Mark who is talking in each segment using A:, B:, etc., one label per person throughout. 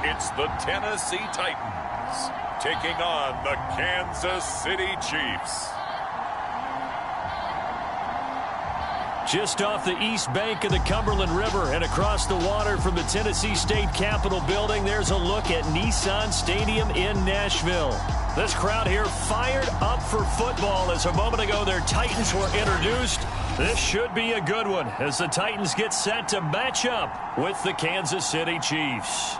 A: It's the Tennessee Titans taking on the Kansas City Chiefs.
B: Just off the east bank of the Cumberland River and across the water from the Tennessee State Capitol building, there's a look at Nissan Stadium in Nashville. This crowd here fired up for football as a moment ago their Titans were introduced. This should be a good one as the Titans get set to match up with the Kansas City Chiefs.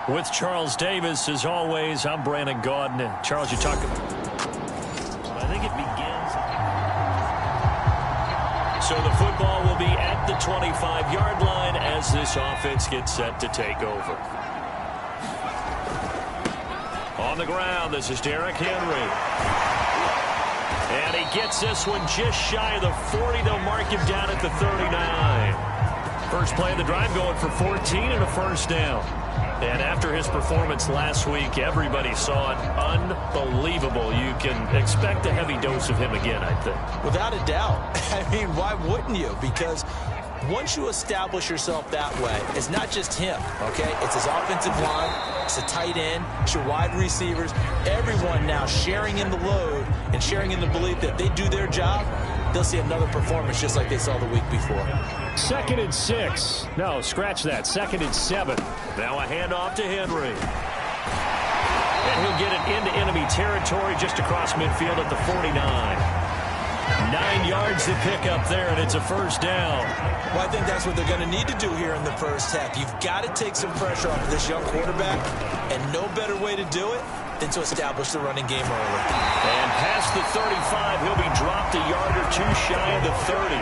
B: With Charles Davis, as always, I'm Brandon Gaudin. Charles, you talk about... I think it begins... So the football will be at the 25-yard line as this offense gets set to take over. On the ground, this is Derrick Henry. And he gets this one just shy of the 40. They'll mark him down at the 39. First play of the drive going for 14 and a first down. And after his performance last week, everybody saw it. Unbelievable. You can expect a heavy dose of him again, I think.
C: Without a doubt. I mean, why wouldn't you? Because once you establish yourself that way, it's not just him, okay? It's his offensive line, it's the tight end, it's your wide receivers, everyone now sharing in the load and sharing in the belief that they do their job, they'll see another performance just like they saw the week before.
B: 2nd and 6. No, scratch that. 2nd and 7. Now a handoff to Henry. And he'll get it into enemy territory just across midfield at the 49. 9 yards to pick up there, and it's a first down.
C: Well, I think that's what they're going to need to do here in the first half. You've got to take some pressure off of this young quarterback, and no better way to do it than to establish the running game early.
B: And past the 35, he'll be dropped a yard or two shy of the 30.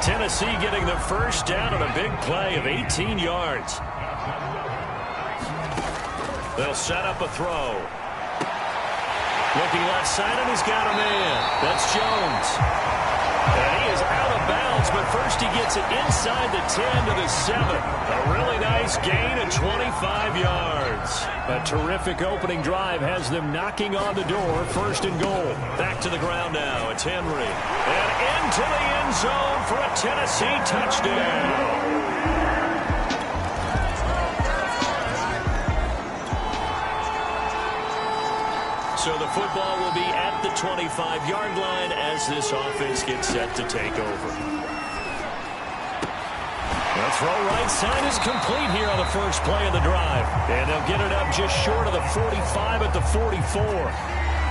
B: Tennessee getting the first down on a big play of 18 yards. They'll set up a throw. Looking left side, and he's got a man. That's Jones. And he is out of bounds, but first he gets it inside the 10 to the 7. A really nice gain of 25 yards. A terrific opening drive has them knocking on the door. 1st and goal. Back to the ground now. It's Henry. And into the end zone for a Tennessee touchdown. So the football will be at the 25-yard line as this offense gets set to take over. The throw right side is complete here on the first play of the drive. And they'll get it up just short of the 45 at the 44.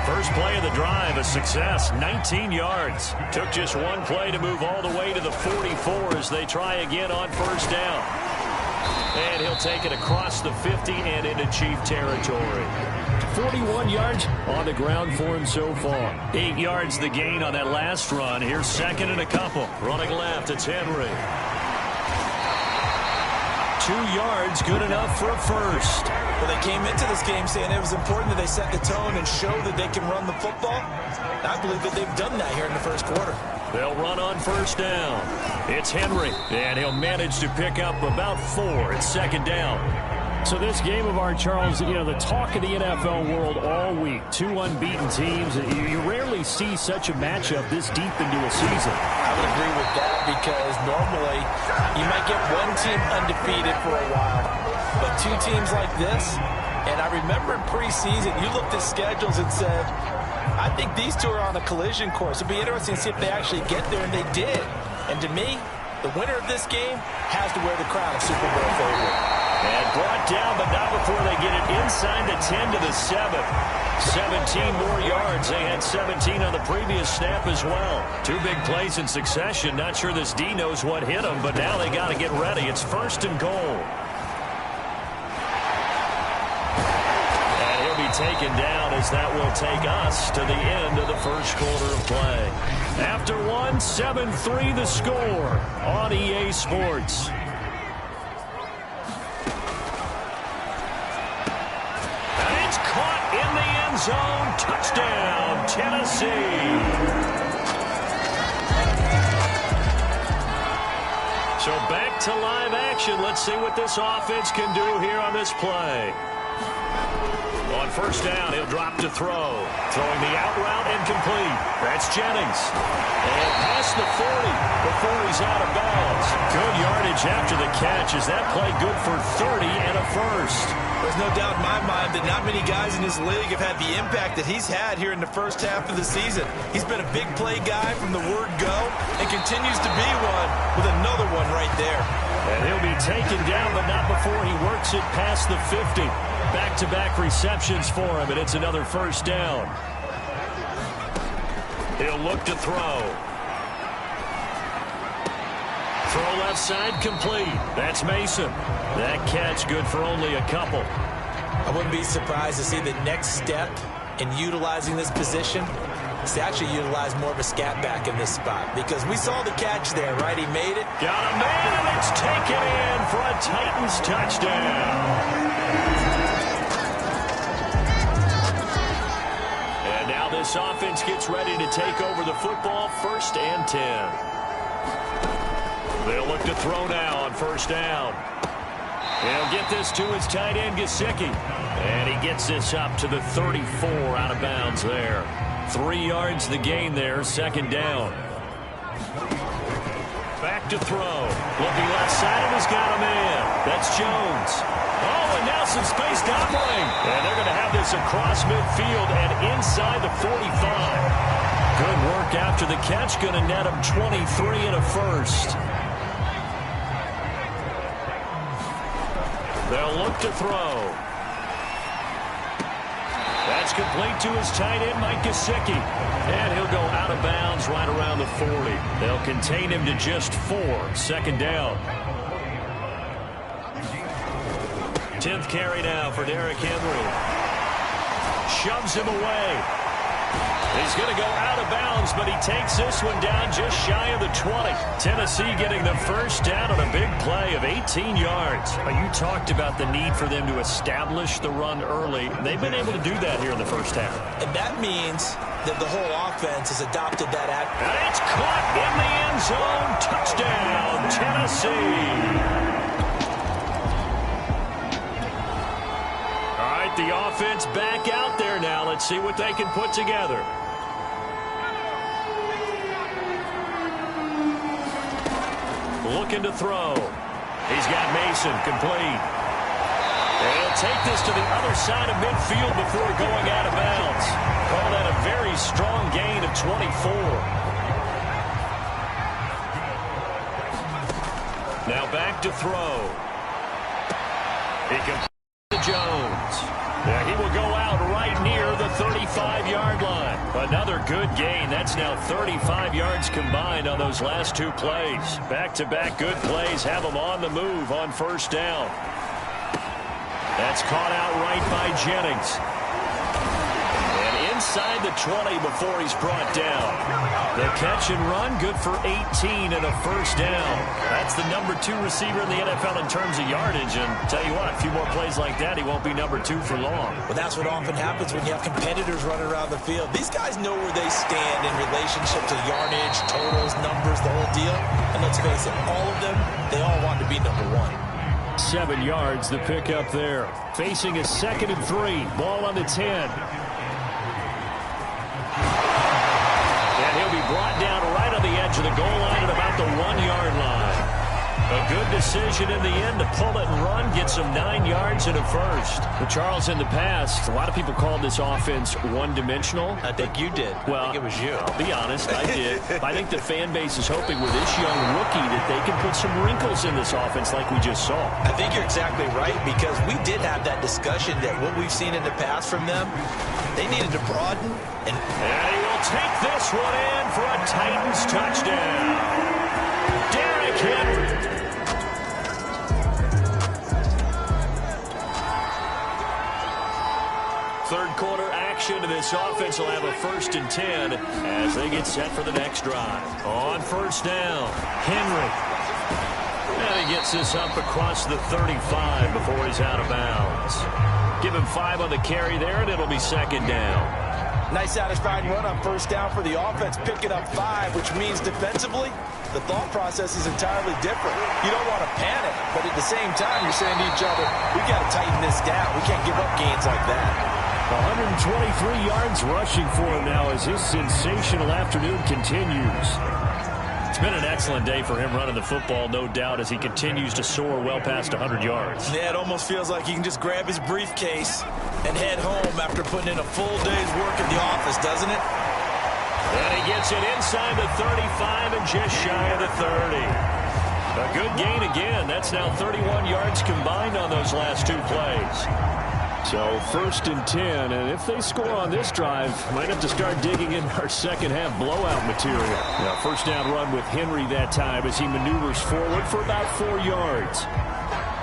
B: First play of the drive, a success, 19 yards. Took just one play to move all the way to the 44 as they try again on first down. And he'll take it across the 50 and into Chief territory. 41 yards on the ground for him so far. 8 yards the gain on that last run. Here's 2nd and a couple. Running left, it's Henry. 2 yards, good enough for a first.
C: Well, they came into this game saying it was important that they set the tone and show that they can run the football. I believe that they've done that here in the first quarter.
B: They'll run on first down. It's Henry, and he'll manage to pick up about 4. It's 2nd down. So this game of ours, Charles, you know, the talk of the NFL world all week. 2 unbeaten teams. You rarely see such a matchup this deep into a season.
C: I would agree with that because normally you might get one team undefeated for a while. But 2 teams like this, and I remember in preseason, you looked at schedules and said, I think these 2 are on a collision course. It'd be interesting to see if they actually get there, and they did. And to me, the winner of this game has to wear the crown of Super Bowl favorite.
B: And brought down, but not before they get it inside the 10 to the 7. 17 more yards. They had 17 on the previous snap as well. 2 big plays in succession. Not sure this D knows what hit them, but now they got to get ready. It's 1st and goal. And he'll be taken down as that will take us to the end of the first quarter of play. After 1, 7-3 the score on EA Sports. Zone touchdown, Tennessee. So back to live action. Let's see what this offense can do here on this play. On On first down, he'll drop to throw. Throwing the out route and complete. That's Jennings. And past the 40 before he's out of bounds. Good yardage after the catch. Is that play good for 30 and a first?
C: There's no doubt in my mind that not many guys in this league have had the impact that he's had here in the first half of the season. He's been a big play guy from the word go and continues to be one with another one right there.
B: And he'll be taken down, but not before he works it past the 50. Back-to-back receptions for him, and it's another first down. He'll look to throw. Throw left side complete. That's Mason. That catch good for only a couple.
C: I wouldn't be surprised to see the next step in utilizing this position is to actually utilize more of a scat back in this spot, because we saw the catch there, right? He made it.
B: Got a man, and it's taken in for a Titans touchdown. And now this offense gets ready to take over the football, 1st and 10. They'll look to throw now on first down. He'll get this to his tight end, Gesicki. And he gets this up to the 34 out of bounds there. 3 yards the gain there, 2nd down. Back to throw. Looking left side, and he's got a man. That's Jones. Oh, and now some space to operate. And they're going to have this across midfield and inside the 45. Good work after the catch. Going to net him 23 and a first. They'll look to throw. That's complete to his tight end, Mike Gesicki. And he'll go out of bounds right around the 40. They'll contain him to just 4. 2nd down. 10th carry now for Derrick Henry. Shoves him away. He's going to go out of bounds, but he takes this one down just shy of the 20. Tennessee getting the first down on a big play of 18 yards. You talked about the need for them to establish the run early. They've been able to do that here in the first half.
C: And that means that the whole offense has adopted that act.
B: And it's caught in the end zone. Touchdown, Tennessee. All right, the offense back out there now. Let's see what they can put together. Looking to throw. He's got Mason complete. And he'll take this to the other side of midfield before going out of bounds. Call that a very strong gain of 24. Now back to throw. He completes to Jones. Now he will go out right near the 35-yard line. Another good gain. That's now 35 yards combined on those last 2 plays. Back-to-back good plays have them on the move on first down. That's caught out right by Jennings. And inside the 20 before he's brought down. The catch and run, good for 18 and a first down. That's the number 2 receiver in the NFL in terms of yardage. And tell you what, a few more plays like that, he won't be number 2 for long.
C: Well, that's what often happens when you have competitors running around the field. These guys know where they stand in relationship to yardage, totals, numbers, the whole deal. And let's face it, all of them, they all want to be number 1.
B: 7 yards, the pickup there. Facing a 2nd and 3. Ball on the 10. Brought down right on the edge of the goal line at about the 1-yard line. A good decision in the end to pull it and run, get some 9 yards and a first. But Charles, in the past, a lot of people called this offense one-dimensional.
C: I think you did.
B: Well,
C: I think it was you.
B: I'll be honest, I did. I think the fan base is hoping with this young rookie that they can put some wrinkles in this offense like we just saw.
C: I think you're exactly right, because we did have that discussion that what we've seen in the past from them, they needed to broaden. And
B: he will take this one in for a Titans touchdown. Derrick Henry. Third quarter action, and this offense will have a 1st and 10 as they get set for the next drive. On first down, Henry. And he gets this up across the 35 before he's out of bounds. Give him 5 on the carry there, and it'll be 2nd down.
C: Nice satisfying run on first down for the offense, picking up 5, which means defensively, the thought process is entirely different. You don't want to panic, but at the same time, you're saying to each other, we got to tighten this down. We can't give up gains like that.
B: 123 yards rushing for him now as his sensational afternoon continues. It's been an excellent day for him running the football, no doubt, as he continues to soar well past 100 yards.
C: Yeah, it almost feels like he can just grab his briefcase and head home after putting in a full day's work in the office, doesn't it?
B: And he gets it inside the 35 and just shy of the 30. A good gain again. That's now 31 yards combined on those last two plays. So 1st and 10, and if they score on this drive, might have to start digging in our second half blowout material. Now, first down run with Henry that time as he maneuvers forward for about 4 yards.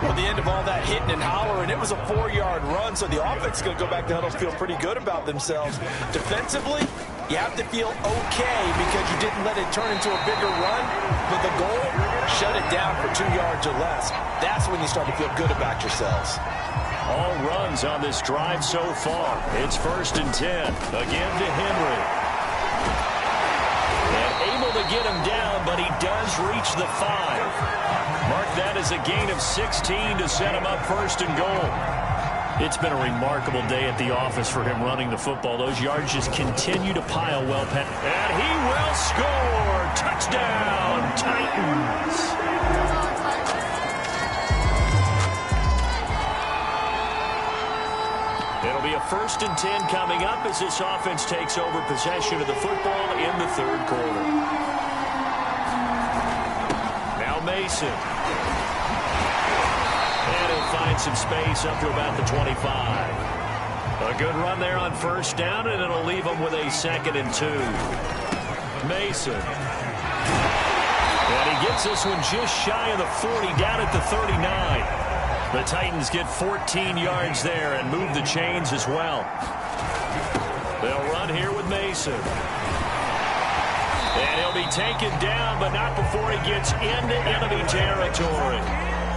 C: Well, the end of all that hitting and hollering, it was a 4-yard run, so the offense is going to go back to huddle, feel pretty good about themselves. Defensively, you have to feel okay because you didn't let it turn into a bigger run. But the goal, shut it down for 2 yards or less. That's when you start to feel good about yourselves.
B: All runs on this drive so far. It's 1st and 10. Again to Henry. And able to get him down, but he does reach the 5. Mark that as a gain of 16 to set him up 1st and goal. It's been a remarkable day at the office for him running the football. Those yards just continue to pile well. And he will score. Touchdown, Titans. It'll be a 1st and 10 coming up as this offense takes over possession of the football in the 3rd quarter. Now Mason. And he'll find some space up to about the 25. A good run there on 1st down, and it'll leave him with a 2nd and 2. Mason. And he gets this one just shy of the 40, down at the 39. The Titans get 14 yards there and move the chains as well. They'll run here with Mason. And he'll be taken down, but not before he gets into enemy territory.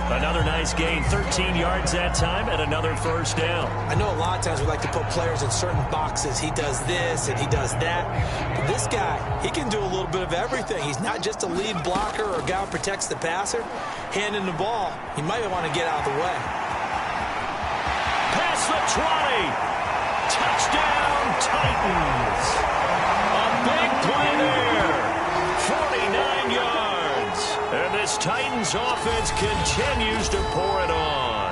B: Another nice gain, 13 yards that time, and another 1st down.
C: I know a lot of times we like to put players in certain boxes. He does this and he does that. But this guy, he can do a little bit of everything. He's not just a lead blocker or a guy who protects the passer. Handing the ball, he might want to get out of the way.
B: Past the 20. Touchdown, Titans. A big play there. 49 yards. And this Titans offense continues to pour it on.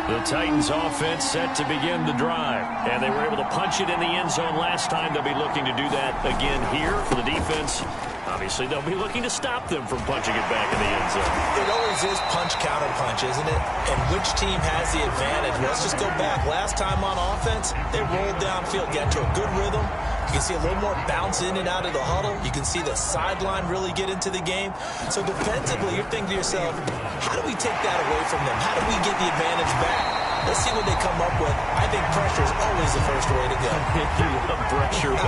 B: The Titans offense set to begin the drive. And they were able to punch it in the end zone last time. They'll be looking to do that again here for the defense. Obviously, they'll be looking to stop them from punching it back in the end zone.
C: It always is punch-counter-punch, isn't it? And which team has the advantage? Well, let's just go back. Last time on offense, they rolled downfield, got to a good rhythm. You can see a little more bounce in and out of the huddle. You can see the sideline really get into the game. So defensively, you're thinking to yourself, how do we take that away from them? How do we get the advantage back? Let's see what they come up with. I think pressure is always the first way to go.
B: You love pressure.
C: I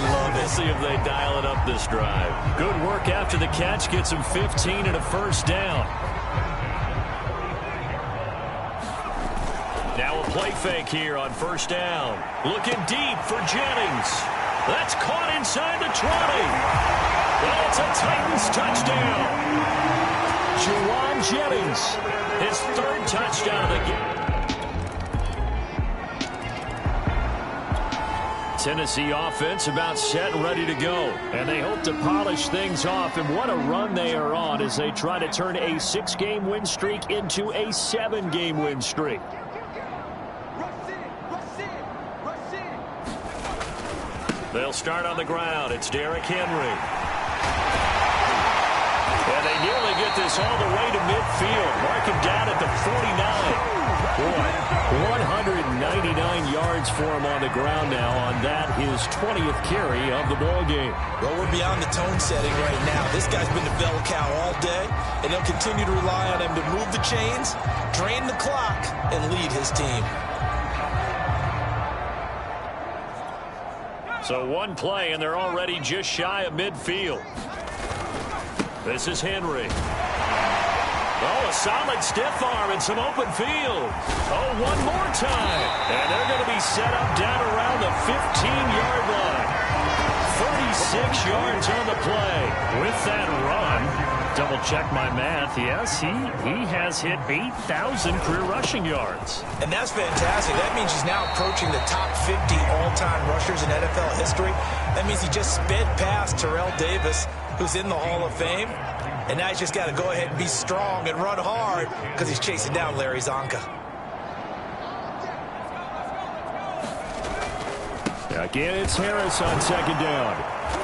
C: love it.
B: We'll see if they dial it up this drive. Good work after the catch. Gets him 15 and a 1st down. Now a play fake here on 1st down. Looking deep for Jennings. That's caught inside the 20. And it's a Titans touchdown. Juwan Jennings, his 3rd touchdown of the game. Tennessee offense about set and ready to go. And they hope to polish things off. And what a run they are on as they try to turn a 6-game win streak into a 7-game win streak. They'll start on the ground. It's Derrick Henry. And they nearly get this all the way to midfield. Mark him down at the 49. Boy, 199 yards for him on the ground now on that, his 20th carry of the ball game.
C: Well, we're beyond the tone setting right now. This guy's been the bell cow all day, and they'll continue to rely on him to move the chains, drain the clock, and lead his team.
B: So one play, and they're already just shy of midfield. This is Henry. Oh, a solid stiff arm and some open field. Oh, one more time. And they're going to be set up down around the 15-yard line. 36 yards on the play. With that run, Double check my math. Yes, he has hit 8,000 career rushing yards.
C: And that's fantastic. That means he's now approaching the top 50 all-time rushers in NFL history. That means he just sped past Terrell Davis, who's in the Hall of Fame. And now he's just got to go ahead and be strong and run hard because he's chasing down Larry Zonka.
B: Again, it's Harris on second down.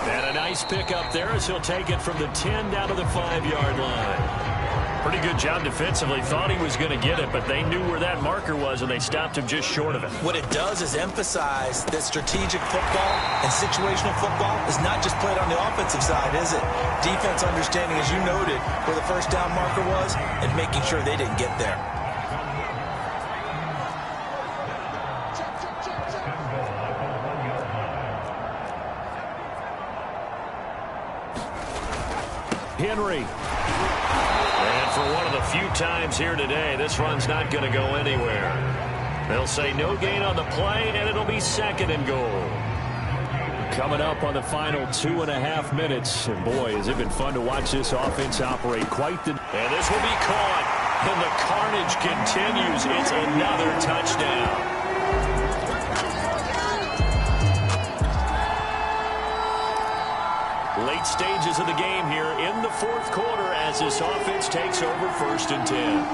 B: And a nice pickup there as he'll take it from the 10 down to the 5-yard line. Pretty good job defensively. Thought he was going to get it, but they knew where that marker was, and they stopped him just short of it.
C: What it does is emphasize that strategic football and situational football is not just played on the offensive side, is it? Defense understanding, as you noted, where the first down marker was and making sure they didn't get there.
B: Henry. And for one of the few times here today, this run's not going to go anywhere. They'll say no gain on the play, and it'll be 2nd and goal. Coming up on the final 2.5 minutes. And boy, has it been fun to watch this offense operate quite the... And this will be caught. And the carnage continues. It's another touchdown. Late stages of the game here in the 4th quarter as this offense takes over 1st and 10.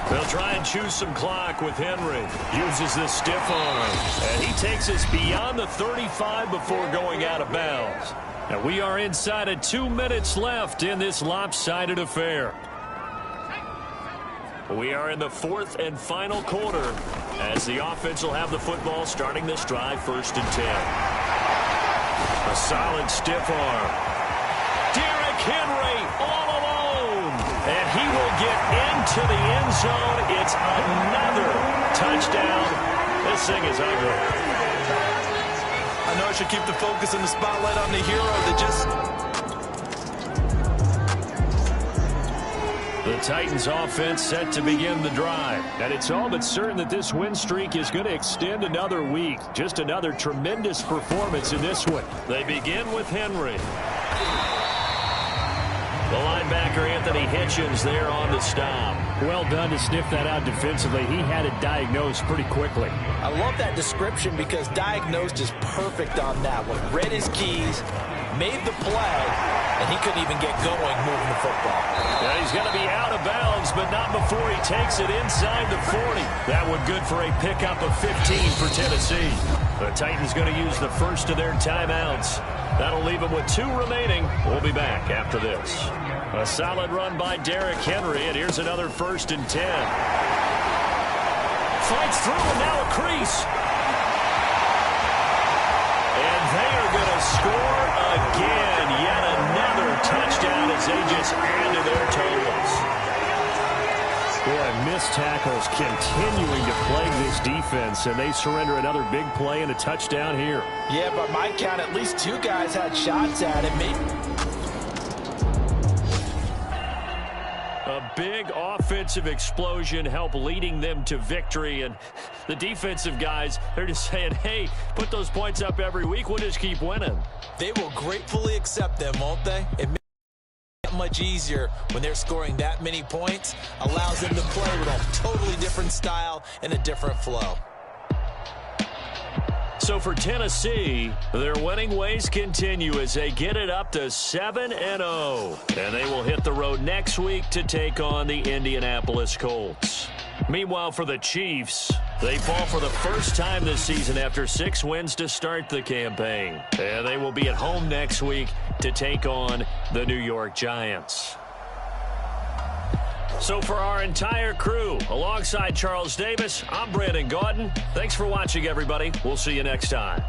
B: They'll try and choose some clock with Henry. Uses this stiff arm. And he takes us beyond the 35 before going out of bounds. And we are inside of 2 minutes left in this lopsided affair. We are in the 4th and final quarter as the offense will have the football starting this drive 1st and 10. A solid stiff arm. Derrick Henry all alone. And he will get into the end zone. It's another touchdown. This thing is ugly.
C: I know I should keep the focus and the spotlight on the hero that just...
B: The Titans offense set to begin the drive. And it's all but certain that this win streak is going to extend another week. Just another tremendous performance in this one. They begin with Henry. The linebacker, Anthony Hitchens, there on the stop. Well done to sniff that out defensively. He had it diagnosed pretty quickly.
C: I love that description because diagnosed is perfect on that one. Read his keys, made the play, and he couldn't even get going moving the football.
B: Yeah, he's going to be out of bounds, but not before he takes it inside the 40. That one good for a pickup of 15 for Tennessee. The Titans going to use the first of their timeouts. That'll leave them with 2 remaining. We'll be back after this. A solid run by Derrick Henry, and here's another 1st and 10. Fights through, and now a crease. And they are going to score again. Yet another touchdown as they just add to their totals. Boy, missed tackles continuing to plague this defense, and they surrender another big play and a touchdown here.
C: Yeah, by my count, at least 2 guys had shots at it.
B: A big offensive explosion helped leading them to victory, and the defensive guys, they're just saying, hey, put those points up every week, we'll just keep winning.
C: They will gratefully accept them, won't they? It makes it much easier when they're scoring that many points, allows them to play with a totally different style and a different flow.
B: So for Tennessee, their winning ways continue as they get it up to 7-0. And they will hit the road next week to take on the Indianapolis Colts. Meanwhile, for the Chiefs, they fall for the first time this season after 6 wins to start the campaign. And they will be at home next week to take on the New York Giants. So for our entire crew, alongside Charles Davis, I'm Brandon Gaudin. Thanks for watching, everybody. We'll see you next time.